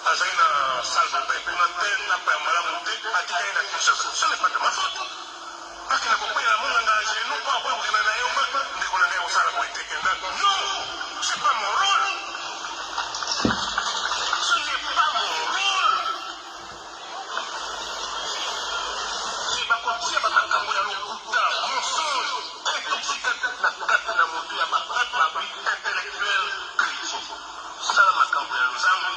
Azaina salve pe kunatenda pa malamuti atikaenda Kinshasa. Ce n'est pas de ma faute. Akina kopela munga ngaje no pa kwa kuna na yoma ndiko na leo sala kuitekenda. Non, c'est pas mon rôle. Ce n'est pas mon rôle. Si bakotia bakakambo ya lokuta, mensonge, intoxicateur na kata na moto ya bakata ba intellectuel chrétien. Sala makambo ya nzambe,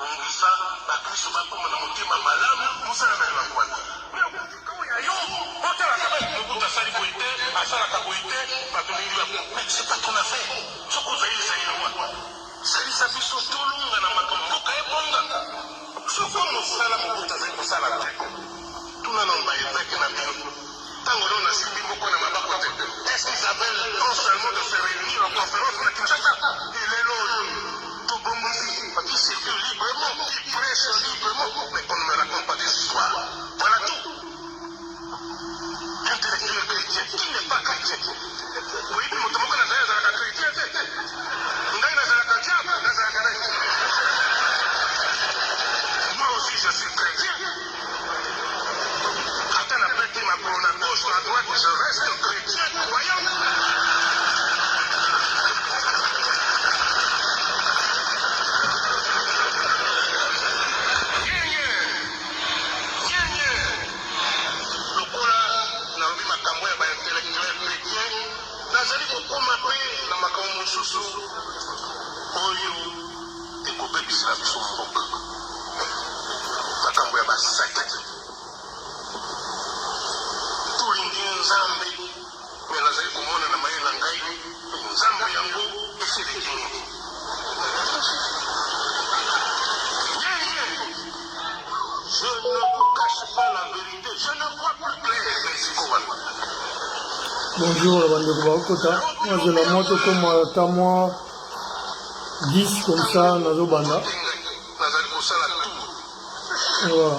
ongisa bakristo bakoma na motema malamu, musala na yakwata. C'est pas ton affaire. Ce qu'on a eu, c'est ça fait surtout long à la makambo. Ce qu'on nous sala mabuta c'est pour ça la tête. Tout le monde va être avec la mienne. Tant qu'on a suivi beaucoup de ma bakote. Est-ce qu'Isabelle, non seulement de se réunir en conférence à Kinshasa, il est là, tout bon parce qu'il circule librement, il prêche librement, mais qu'on ne me raconte pas des histoires. Voilà tout. Intellectuel chrétien, qui n'est pas chrétien. Oui, mais mon a la chrétien. Moi aussi, je suis chrétien. Attends la bête ma pour la gauche, la droite, je reste chrétien, croyant. Nazali kokoma pe na makambo mosusu oyo ekobebisela biso mboka makambo ya basaki tolingi nzambe me nazali komona na mayele na ngai nzambe yango esiliki mingi je ne vous cache pas la vérité je ne vois plus clair esikowana. Bonjour la bande de Kota, moi je la montre comme à moi 10 comme ça, Nazo Banda. Voilà.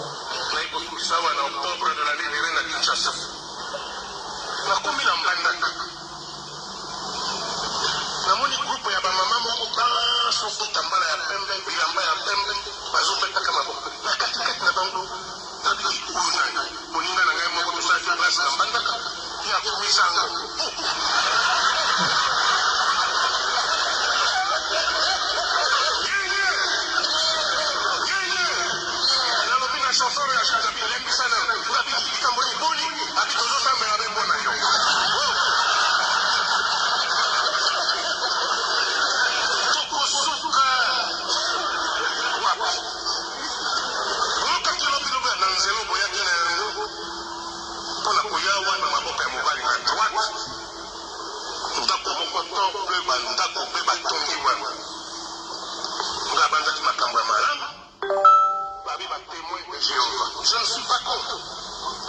Je ne suis pas contre.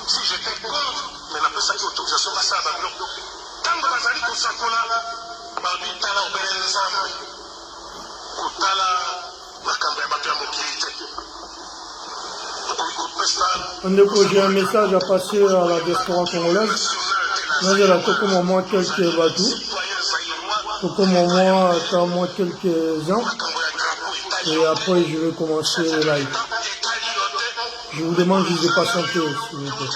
Si j'étais contre, mais la personne qui autorisation va ça à bloc. Tant que Bazali Kosakola, Babi Tala Obelenzam, Kotala, Makamba Bakamokite. J'ai un message à passer à la diaspora congolaise. Moi, j'ai la Toko Maman quelques bateaux. Toko Maman attend moi quelques ans. Et après, je vais commencer le live. Je vous demande juste de patienter, s'il vous plaît.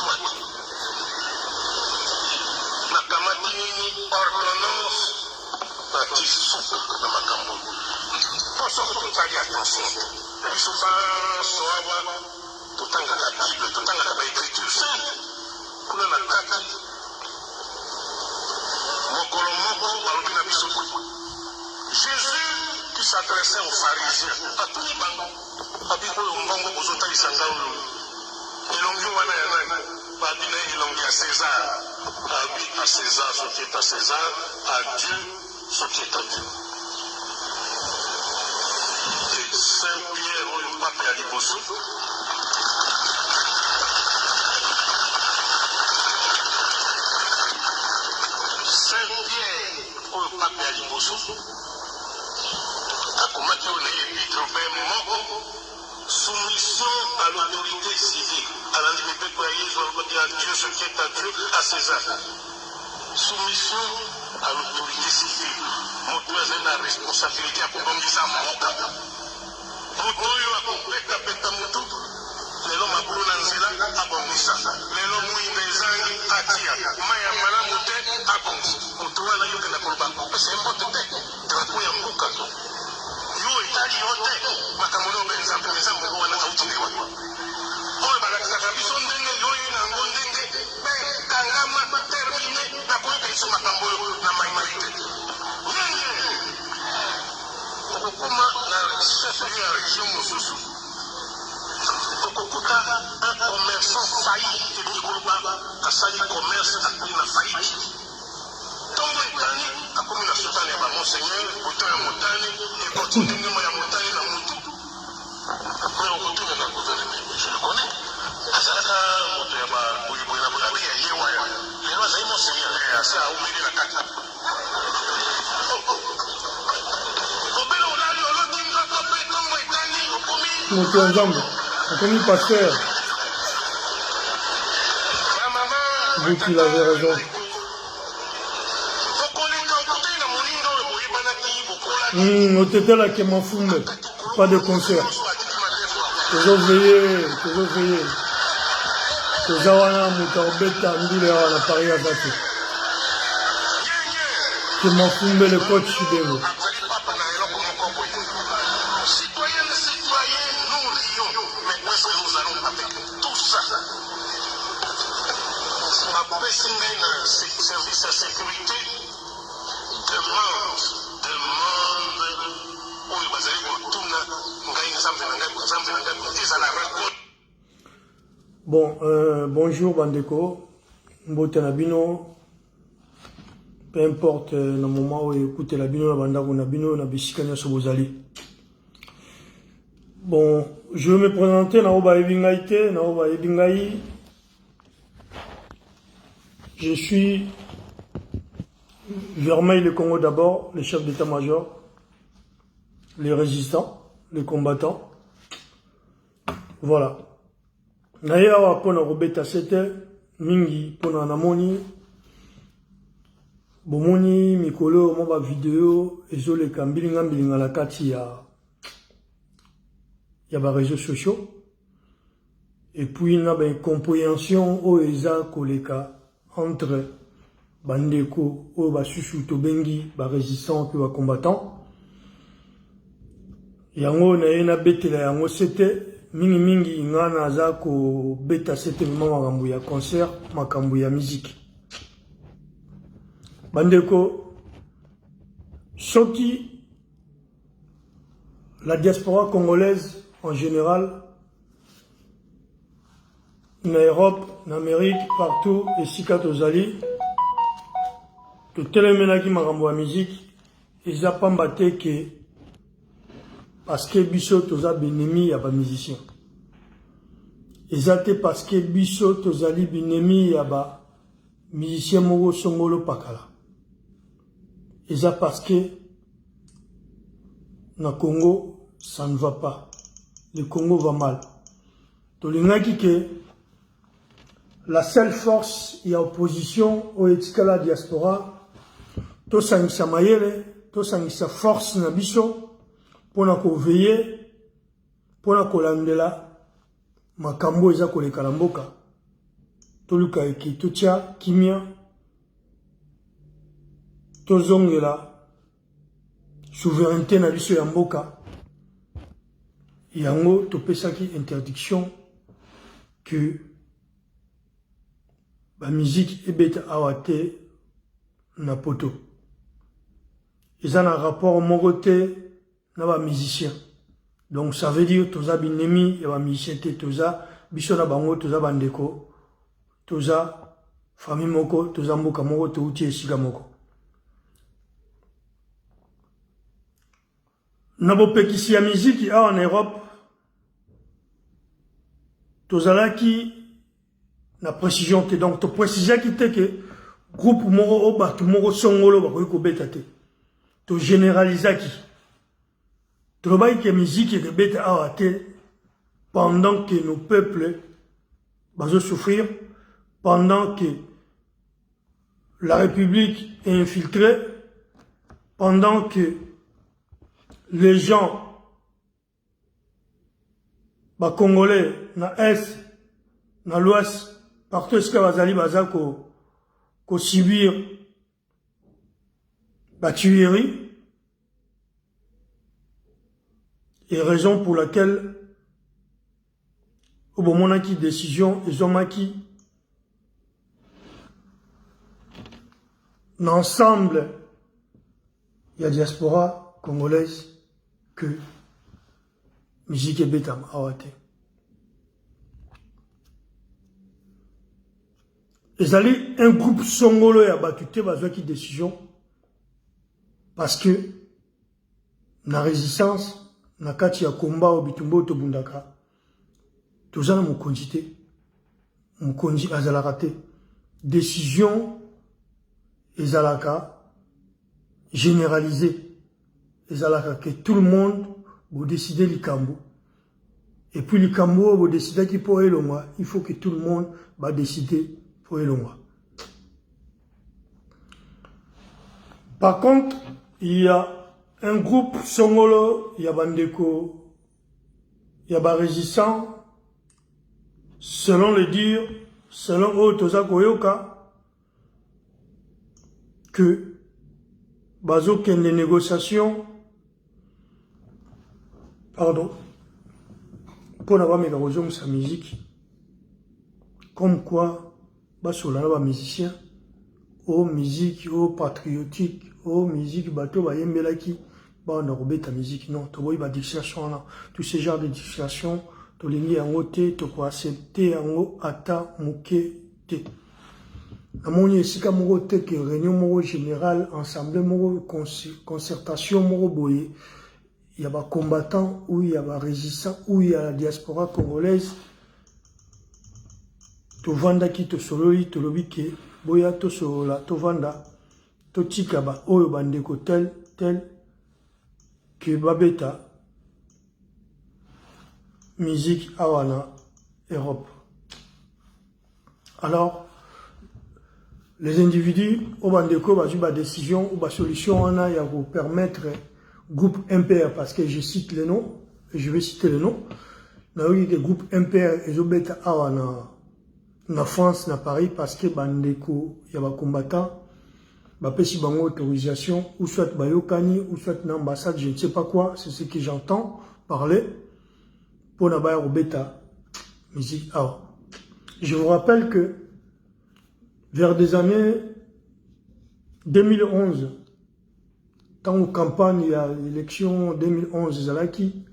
Jésus qui s'adressait aux pharisiens, à tous les bancs, à César, à César ce qui est à César, à Dieu ce qui est à Dieu. Et Saint-Pierre, au pape à Liboso, Saint-Pierre, au pape à Liboso, a combattu l'épître soumission à l'autorité civile, à la liberté de à Dieu ce qui est à Dieu, à César. Soumission à l'autorité civile. Mon Dieu a la responsabilité à comprendre ça. moto oyo akopetapeta motu lelo makulu na nzela abongisa lelo mwinda ezangi atia mai ya malamu te abongisa moto wana yokenda koloba kopesa mbote te drapo ya mboka yo etali yo te makambo nonga nzambe eza moko wana autindewa oyo balakisaka biso ndenge yoyi nango ndenge mpe kangama termine na koyoka biso makambo oyo na maimai te yeye okokuma na chef ya région mosusu okokuta un commerçant faillite elingi koloba asali commerce akomi na faillite ntongo etani akomi na sotane ya bamonseigneur boto ya motane ekoti ndengemo ya motane na motu oyo okotuna na gouvernement je le connais azalaka moto ya baboyeboye na boyabe ya ye waya lelo azali monseigneur ase aumeli na kati obele olali olotingaka mpe ntongo etani okomi moto ya nzambe akomi pasteur. Vu qu'il avait raison. Otete qui m'en fume, pas de concert. Toujours veillé. Tozawana Mutarbeta Ndile à Paris à Zaki. Qui m'en fume le coach Chideno. Service à sécurité demande oyo bazali kotuna ngai nzambe na ngai eza na record. Bon, bonjour bandeko, mbote na bino, peu importe na moment où écoutez la bino na bandako na bino na bisika nyonso bozali. Bon, je vais me présenter na oba ebingai te, na oba ebingai. Je suis Vermeil le Congo d'abord, le chef d'état-major, les résistants, les combattants. Voilà. Naya pona robeta sete mingi pona namoni bomoni mikolo mo ba vidéo ezole kambilinga mbilinga la kati ya ba réseaux sociaux et puis na ba compréhension o eza koleka entre bandeko o basusu tobengi ba résistants pe ba combattants yango na yena betela yango sete mingi ngana aza ko beta sete makambo ya concert makambo ya musique bandeko soki la diaspora congolaise en général en Europe, en Amérique, partout, et si Katozali, tout le makambo ya musique, ils a pas mbatté que parce que biso toza benemi ya ba musicien. Ils a été parce que biso tozali benemi ya ba musicien moko songolo pakala. Ils a parce que na Congo ça ne va pas. Le Congo va mal. Tolingaki que la seule force et opposition au etikala diaspora to sangisa mayele to sangisa force na biso pona ko veiller pona ko landela makambo eza koleka na mboka to luka eki to tia kimia to zongela souveraineté na biso ya mboka yango to pesaki interdiction que la musique est awate na poto. Ils ont un rapport moroté na ba musicien. Donc ça veut dire toza binemi ya ba musicien te toza biso na bango toza bandeko toza famille moko toza mboka moko to uti esika moko. Na bopekisi ya musique en Europe tozalaki na précision te donc to préciser qui te que groupe moro o bato moro songolo ba ko beta te to généraliser qui to ba que musique et beta a te pendant que nos peuples bazo souffrir pendant que la République est infiltrée pendant que les gens ba Congolais, na Est, na l'Ouest, partout ce que bazali baza ko subir ba tuerie, et raison pour laquelle au moment qui décision ils ont maquis l'ensemble il y a diaspora congolaise que musique et bétam awate. Ils allaient un groupe songolo et abattu besoin qui décision parce que la résistance na kati ya combat au bitumbo to bundaka tout ça mon quantité mon konji azalaka te décision ezalaka généralisée ezalaka que tout le monde vous décidez likambo et puis likambo vous décidez qui pour elongwa il faut que tout le monde va décider pour elongwa. Par contre il y a un groupe songolo, il y a bandeko, il y a résistant, selon le dire, selon Otoza Koyoka, que bazo ken les négociations, pardon, pour n'avoir mes garçons sa musique, comme quoi, basola ba musicien, oh musique, oh patriotique, oh musique, bateau ba yembelaki. On a robé ta musique, non, tu vois, il y a des dictations là, tous ces genres de dictations, tu les mis en haut, tu peux accepter en haut, ata, mouké, té. À mon avis, c'est comme un que réunion générale, ensemble, concertation, boye. Il y a des combattants, ou il y a des résistants, ou il y a la diaspora congolaise. Tu vanda qui te sololi, tu lobi ke, boya to solola, tu vanda, tu tikaba, oyo bandeko tel, que babeta musique awana Europe. Alors les individus au bandeko bazu ba décision ou ba solution on a ya vous permettre groupe MPR parce que je cite les noms et je vais citer les noms. Na oui des groupes MPR et zobeta awana na France na Paris parce que bandeko ya ba combattants bapesi bango autorisation, ou soit bayokani, ou soit une ambassade, je ne sais pas quoi, c'est ce que j'entends parler, pour n'avoir au bêta musique. Alors, je vous rappelle que vers des années 2011, tant aux campagnes, il y a l'élection 2011, Zalaki,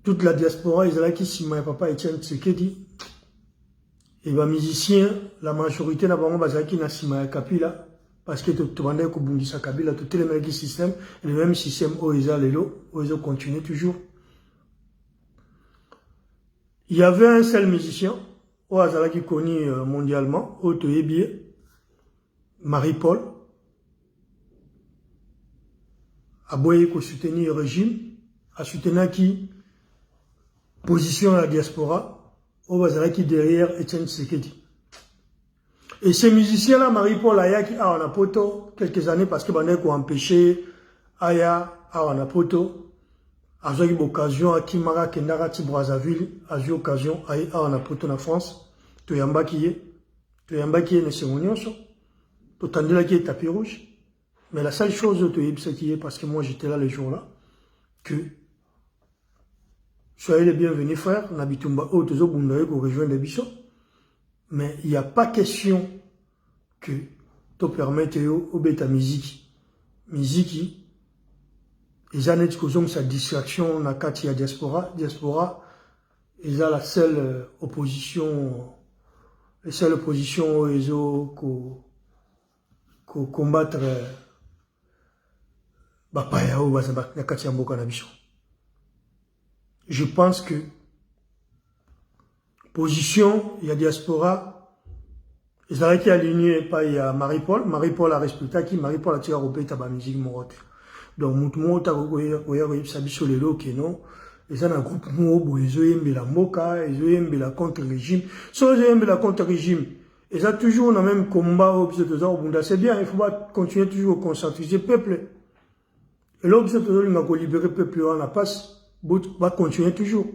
toute la diaspora, Zalaki, Sima Papa Etienne Tshisekedi, et les musiciens, la majorité n'a pas basaki na sima Kapila parce que tu vendais que Bungisa Kabila tout les mêmes systèmes et le même système Oeza Lelo Oeza continue toujours. Il y avait un seul musicien Oazala qui connu mondialement Otoyebi Marie-Paul a boyé pour soutenir le régime a soutenir qui position à la diaspora au Bazaraki derrière Etienne Tshisekedi. Et ces musiciens-là, Marie-Paul Aya qui a en poto quelques années parce que Bandé a empêché Aya a en poto a eu l'occasion à Kimara Kendarati Brazzaville a eu l'occasion à en poto en France. Tu yamba qui est ne se mounion tu tendais là qui est tapis rouge. Mais la seule chose tu es qui est parce que moi j'étais là le jour-là que soyez les bienvenus, frères. Nabitumba Otozo Bundaye pour rejoindre les bisons. Mais il n'y a pas question que tu permettes au bêta musique. Musique, ils ont dit sa distraction na kati ya diaspora. Diaspora, ils ont la seule opposition, ils ont combattre Bapaya ou Bazabak na kati ya mboka na bisons. Je pense que position, il y a diaspora, ils ont été alignés par Marie-Paul. Marie-Paul a respecté qui Marie-Paul a tiré au pays de musique morote. Donc, tout le monde a sabi sur les lots qui non. Ils ont un groupe mou, ils ont aimé la moka, ils ont aimé la contre-régime. Si ils ont aimé la contre-régime, ils ont toujours le même combat au c'est bien, il faut pas continuer toujours à conscientiser le peuple. Et là, ils ont libéré le peuple en la passe. va continuer toujours.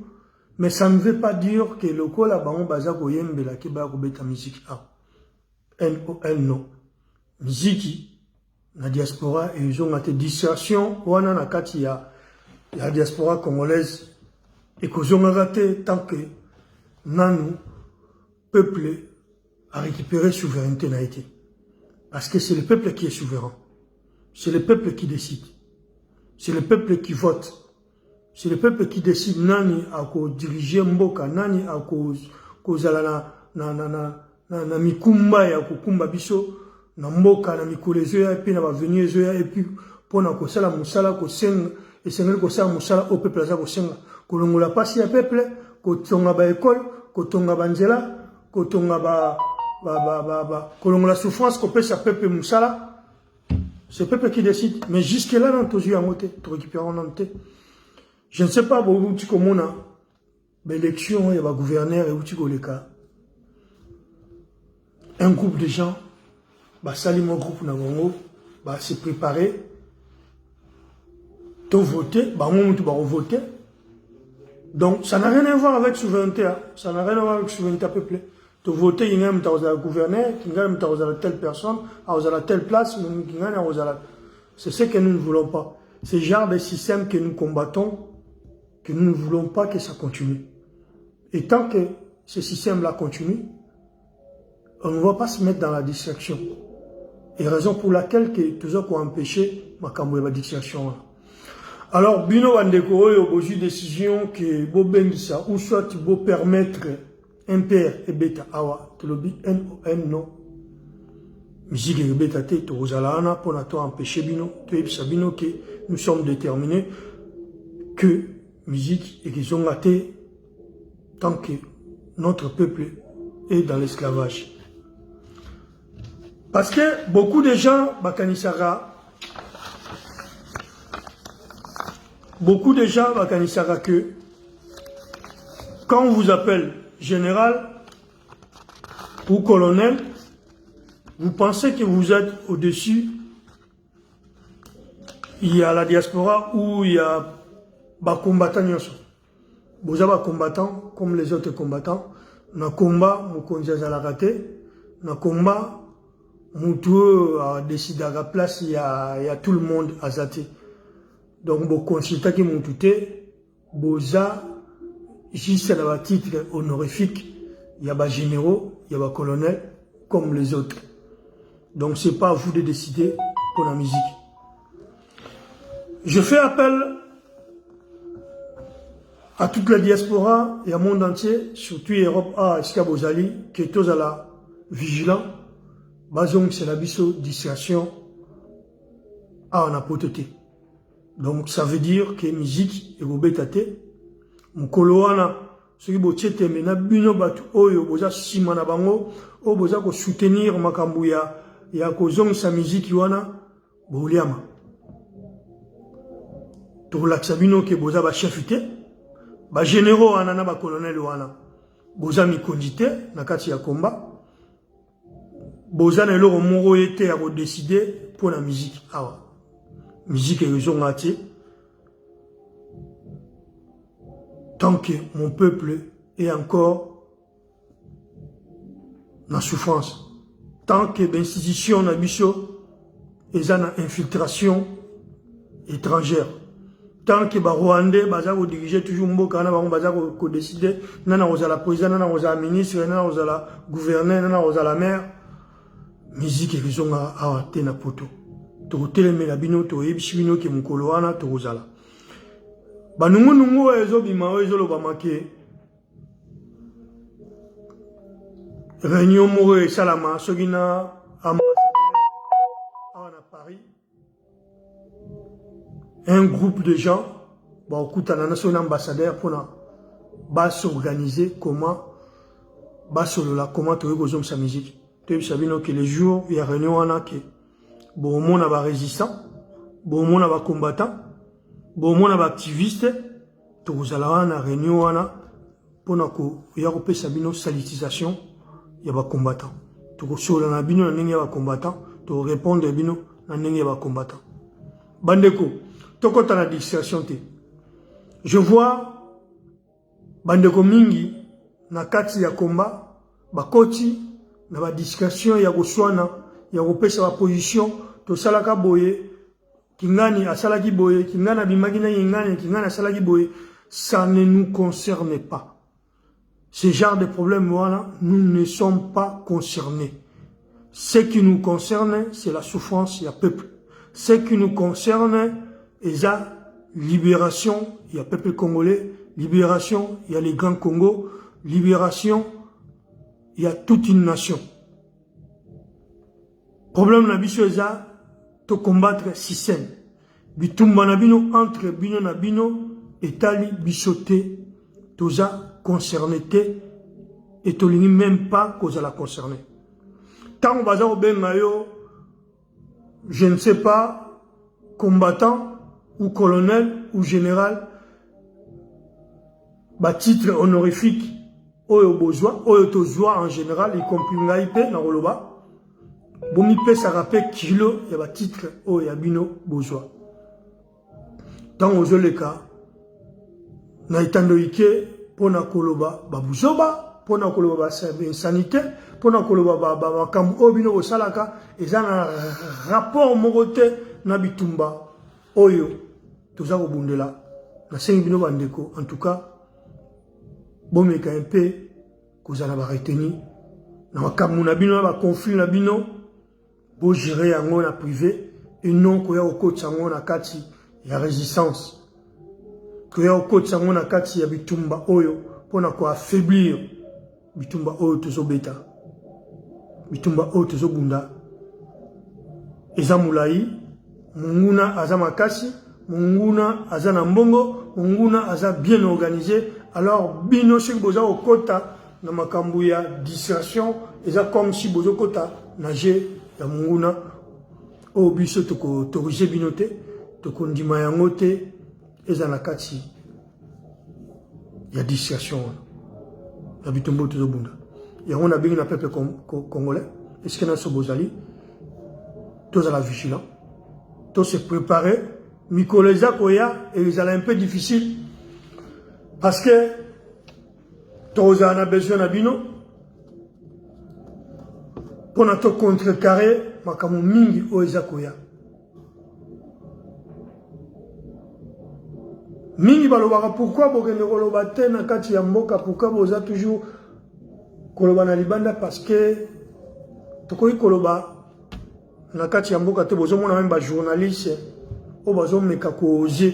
Mais ça ne veut pas dire que le col a baron bazako yembela ki ba kubeta musique a. N-O-N non. Musique na diaspora et ils ont été dissertation wana na kati ya diaspora congolaise et qu'ils ont raté tant que nanu peuple a récupéré souveraineté na été. Parce que c'est le peuple qui est souverain. C'est le peuple qui décide. C'est le peuple qui vote. C'est le peuple qui décide nani a ko diriger mboka, nani a ko zala na mikumba ya kukumba biso na mboka na mikolo ezoya epi na baveni ezoya epi pona kosala musala kosenga esengeli kosala musala au peuple aza kosenga kolongola pasi ya peuple kotonga ba école kotonga banzela kotonga kolongola souffrance kopesa peuple musala. C'est le peuple qui décide. Mais jusque-là, dans tous les cas, tu récupères en entier. Je ne sais pas, où tu communes, l'élection, il y a un gouverneur et où tu les cas. Un groupe de gens, salim au groupe Nagongo, s'est préparé, tu voté, tu vas voter. Donc, ça n'a rien à voir avec souveraineté. Ça n'a rien à voir avec souveraineté peuplée. Tu votes, il y a un gouverneur, il y a telle personne, à telle place, c'est ce que nous ne voulons pas. C'est le genre de système que nous combattons, que nous ne voulons pas que ça continue. Et tant que ce système-là continue, on ne va pas se mettre dans la distraction. Et raison pour laquelle que toujours qu'on empêcher ma distraction. Alors, Bino Wandeko, il y a une décision que Bobengisa, ou soit tu peux permettre MPR et Beta Awa, tu le dis N-O-N non. Musique et Beta T, tu as pour empêcher Bino, tu es Sabino que nous sommes déterminés que musique et qu'ils ont raté tant que notre peuple est dans l'esclavage. Parce que beaucoup de gens, que quand on vous appelle général ou colonel, vous pensez que vous êtes au-dessus. Il y a la diaspora où il y a des combattants. Vous avez des combattants comme les autres combattants. Dans le combat, vous avez raté. Dans le combat, vous avez décidé à la place, il y a tout le monde à zaté. Donc, vous consultez qui m'ont touté. Vous avez juste à titre honorifique, il y a des généraux, il y a des colonels, comme les autres. Donc, ce n'est pas à vous de décider pour la musique. Je fais appel à toute la diaspora et au monde entier, surtout Europe A, Escabozali, qui est tous à la vigilants. Bazong, c'est la biso discrétion à en apotété. Donc, ça veut dire que la musique est robétatée. Mukoloana, ce qui est tete mena bino batu oyo boza simana bango o boza ko soutenir makambu ya kozong sa musique wana boliama. To relaxa bino ke boza ba chef te, ba généraux anana ba colonel wana. Boza mi kondité na kati ya combat. Boza na loro moro yete a ko décider pour la musique awa. Musique et raison ngati. Tant que mon peuple est encore dans souffrance, tant que l'institution n'a est en infiltration étrangère, tant que les Rwandais dirigent toujours Mboka, ils décident, ils la président, ils la ministre, ils la gouverneur, ils la maire, musique et raison à Tena Poto. Tu as bino, tu as bino qui mon coloana, tu as la. Banungu ezo bima ezo lobamake réunion moro salama sogina ambassadeur à Paris, un groupe de gens écoute la nation ambassadeur pour s'organiser comment comment tu veux sa musique. Tu sais bien que les jours il y a réunion en que bon monde a résistant, bon monde a combattant. Bon, mon activiste, tu as la réunion pour que sabino salitisation, il y a des combattants. Tu as la bino na des combattants, tu réponds à bino na des combattants. Bandeko, tu as la distraction. je vois bandeko mingi na kati ya komba bakoti na ba discussion ya koswana ya kopesa ba position to salaka boye kingani asalaki boye kingana bimaki na yengani kingana asalaki boye, ça ne nous concerne pas. Ce genre de problème voilà, nous ne sommes pas concernés. Ce qui nous concerne, c'est la souffrance, il y a peuple. Ce qui nous concerne, c'est la libération, il y a peuple congolais, libération, il y a les grands Congo, libération, il y a toute une nation. Problème na biso eza to combattre système. Bitumba na bino entre bino na bino etali bisoté toza concerné et tolingi même pas cause la concerné. Tant baza obenga yo, je ne sais pas, combattant ou colonel ou général, ba titre honorifique oyo bozwa, oyo tozwa en général, y compris ngaïpe na roloba, bomi pe sa rappel kilo ya ba titre oyo ya bino bozwa. Tant ozoleka, na itando ike pona koloba babuzoba, pona koloba ba sanité, pona koloba ba makambu obino osalaka eza na rapport mokote na bitumba oyo toza kobundela na sengi bino bandeko. En tout cas bomeka un peu kozala ba reteni na makambu na bino na ba conflit na bino bo gérer yango na privé et non koya okotsa yango na kati ya résistance, koya okotsa yango na kati ya bitumba oyo pona ko affaiblir bitumba oyo tozobeta, bitumba oyo tozobunda. Eza mulai, munguna aza makasi, munguna aza na mbongo, munguna aza bien organisé. Alors bino si boza okota na makambu ya distraction, eza comme si bozo kota na je ya munguna o biso toko autorisé binote, toko ndima yango te, eza na kati ya distraction. Ya bitumba tozobunda. Yango na bingi na peuple congolais, est-ce que na sobozali tous à la vigilance, tous se préparer, Mikoleza Koya, et ils allaient un peu difficile, parce que tous en a besoin d'abino, pour notre contrecarrer, makamu mingi oeza Koya. Mingi balobaka, pourquoi bokende koloba te na kati ya mboka, pourquoi boza toujours koloba na libanda, parce que tokoki koloba na kati ya mboka te bozomona même ba journaliste o bazomeka ko oser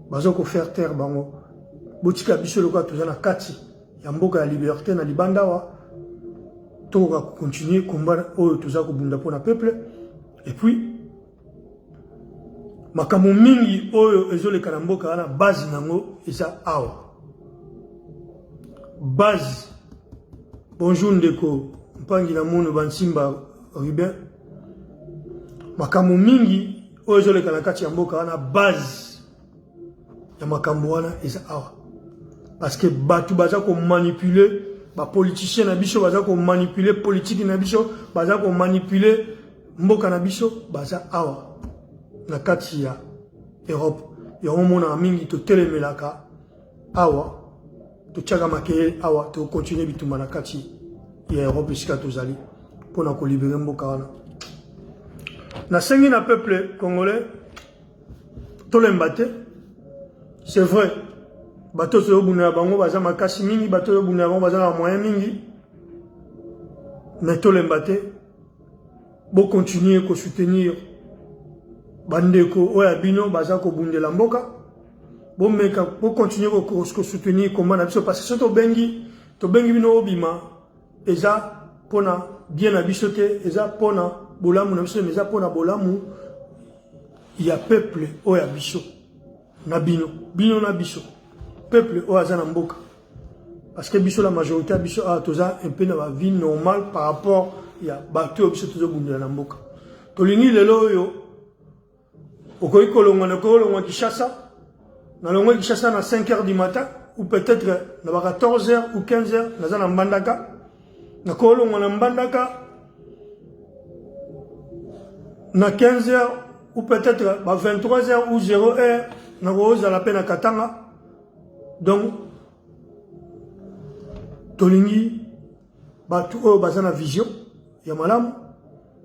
bazo ko faire taire bango botika biso loka toza na kati ya mboka ya liberté na libanda wa to ka continuer combat oyo toza ko bunda pona peuple. Et puis makambo mingi oyo ezoleka na mboka na base nango eza awa base. Bonjour ndeko mpangi na mono bansimba Ruben. Makambo mingi oyo leka na kati ya mboka wana base ya makambo wana eza awa, parce que batu baza ko manipuler ba politiciens na biso, baza ko manipuler politique na biso, baza ko manipuler mboka na biso, baza awa na kati ya Europe. Ya mona mingi to telemelaka awa to tchaga makeye awa to continuer bitumba na kati ya Europe sika tozali pona ko libérer mboka wana. Na sengi na peuple congolais tolembate, c'est vrai bato so buna bango baza makasi mingi, bato so buna bango baza na moyen mingi, mais tolembate bo continuer ko soutenir bandeko oya bino baza ko bundela mboka, bo meka bo continuer ko soutenir combat na biso, parce que soto bengi to bengi bino obima eza pona bien na biso te, eza pona bolamu na biso, mais eza pona bolamu ya peuple oya biso na bino bino na biso peuple oya za na mboka, parce que biso la majorité biso a toza un peu na ba vie normale par rapport ya bato biso tozo bundela na mboka. Tolingi lelo yo okoyi kolongwa na kolongwa Kinshasa, na longwa Kinshasa na 5h du matin ou peut-être na 14h ou 15h na za na Mbandaka, na kolongwa na Mbandaka na 15h ou peut-être 23h ou 0h nakoza la peine à Katanga. Donc, tolingi, batu oyo bazana vision, ya malamu,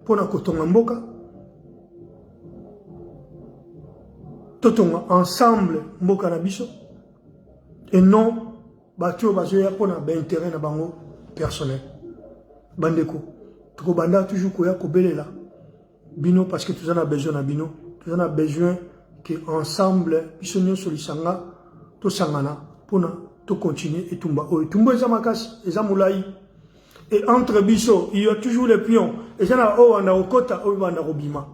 pona kotonga mboka. Totonga ensemble mboka na biso. Et non, batu oyo bazoya pona intérêt na bango personnel. Bandeko, toko banda toujours koya kobelela. Bino parce que tout en a besoin na bino, tout en a besoin que ensemble biso nyonso lisanga to sangana pona to continuer et tumba o tumba eza makasi eza mulai et entre biso il y a toujours les pions et ça na o anda okota o banda robima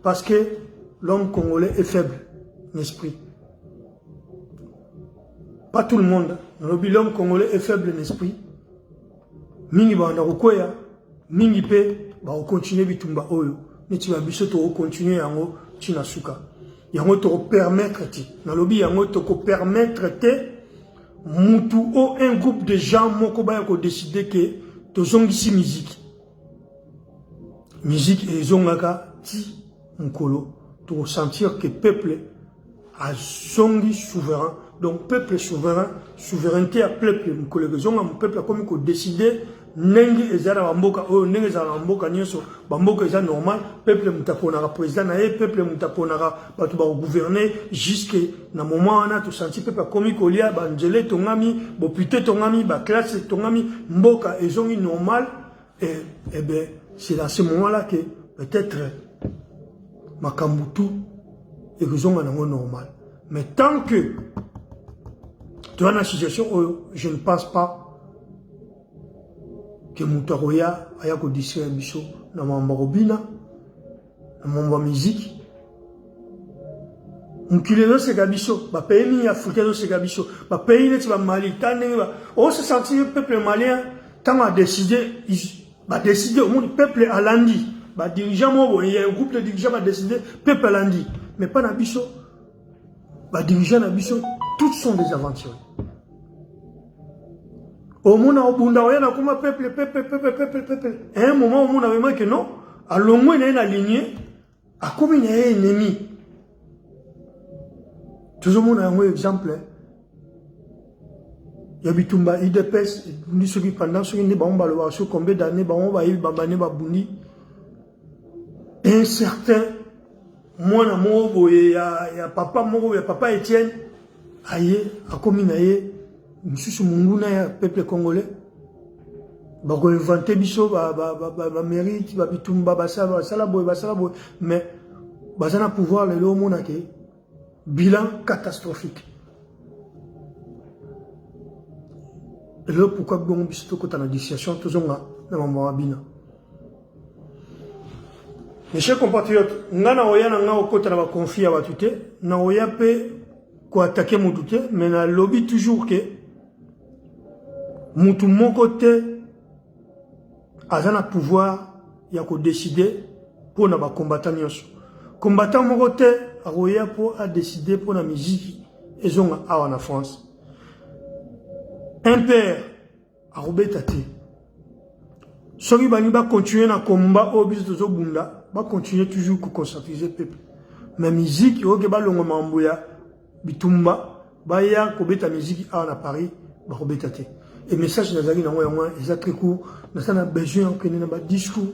parce que l'homme congolais est faible d'esprit. Pas tout le monde, l'homme congolais est faible d'esprit. Mingi banda kokoya, mingi pe ba continuer bitumba oyo. Neti ba biso to continuer yango tina suka. Yango to permettre ti. Na lobi yango to ko permettre te mutu o un groupe de gens moko ba ko décider que to zongisi musique. Musique et zongaka ti mukolo to sentir que peuple a zongi souverain. Donc peuple souverain, souveraineté à peuple mukolo zonga mon peuple comme ko décider nengi ezala bamboka o nengi ezala bamboka nyonso bamboka eza normal peuple mutaponaka président na ye peuple mutaponaka bato ba gouverner jusque na moment wana to senti peuple komi kolia banjele tongami bopite tongami ba classe tongami mboka ezongi normal et ben c'est dans ce moment là que peut-être makambutu et que nango normal mais tant que dans la situation je ne pense pas que Moutaroya aya ko distraire biso na mamba robina na mamba musique mukilelo se gabiso ba pays ni africain se gabiso ba pays net ba Mali tane ba on se sentir peuple malien tant a décidé ba décider au monde peuple alandi ba dirigeant mo il y a un groupe de dirigeants ba décider peuple alandi mais pas na biso ba dirigeant na biso tous sont des aventuriers. Au monde au bunda oyana kuma peuple. À un moment au monde avait marqué non, à longue il y a une lignée, à combien il y a un ennemi. Tout le monde a un exemple. Il y a bitumba IDPS, ni ceux qui pendant ceux qui ne vont pas le voir sur combien d'années on va y bambane babundi. Un certain moi na il y a papa Étienne, aïe, à combien aïe. Monsieur Munguna ya peuple congolais bako inventer biso ba mérite ba bitumba basala boy mais bazana pouvoir le mona ke bilan catastrophique et là pourquoi bon biso ko ta na situation tozonga na mama bina. Mes chers compatriotes ngana oyana nga okota na ba confia batute na oya pe ko attaquer mon doute mais na lobby toujours que mutu moko te azana pouvoir ya ko décider pour na ba combattant nyonso combattant moko te aroya pour a décider pour na musique ezonga awa na France un père arobeta te soki bani ba continuer na combat au biso zo bunda ba continuer toujours ko conscientiser peuple mais musique oke ba longo mambuya bitumba ba ya ko beta musique awa na Paris ba robeta te. Et message nazali na moi est très court nous avons besoin que nous na discours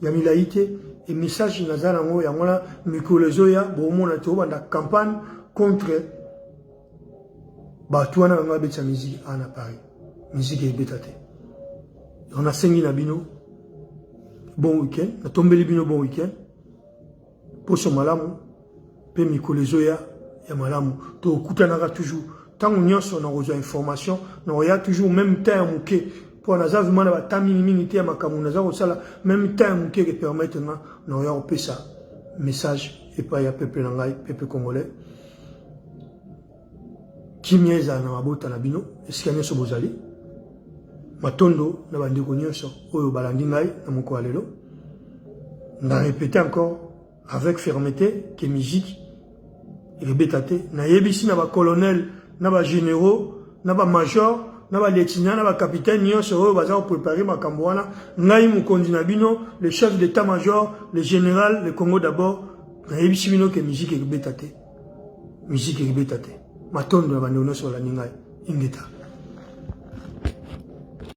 ya milaïté et message nazali na moi ya ngona mikolozoya bo mona to banda campagne contre batu wana nga betsa musique à Paris musique est bétate on a sengi na bino bon week-end na tombeli bino bon week-end pour ce malamu pe mikolozoya ya malamu to kutanaka toujours. Tant qu'on y a information, on y a toujours même temps pour nous avoir vraiment la temps minimité à ma camouflage au sala même temps qui permet maintenant on y a ça message et pas y a peuple nangai peuple congolais qui mieza na mabota na bino est-ce qu'il y a so bozali matondo na bandeko nyonso oyo balandi ngai na moko alelo on a répété encore avec fermeté que musique et bétaté na yebisi na ba colonel na ba généraux na ba major na ba lieutenant na ba capitaine nyonso oyo baza préparer makambo wana ngai mokonzi na bino le chef d'état-major le général le Congo d'abord na yebisi bino que musique ekobeta te musique ekibeta te matondo ya bandeko nyonso balandi ngai ingeta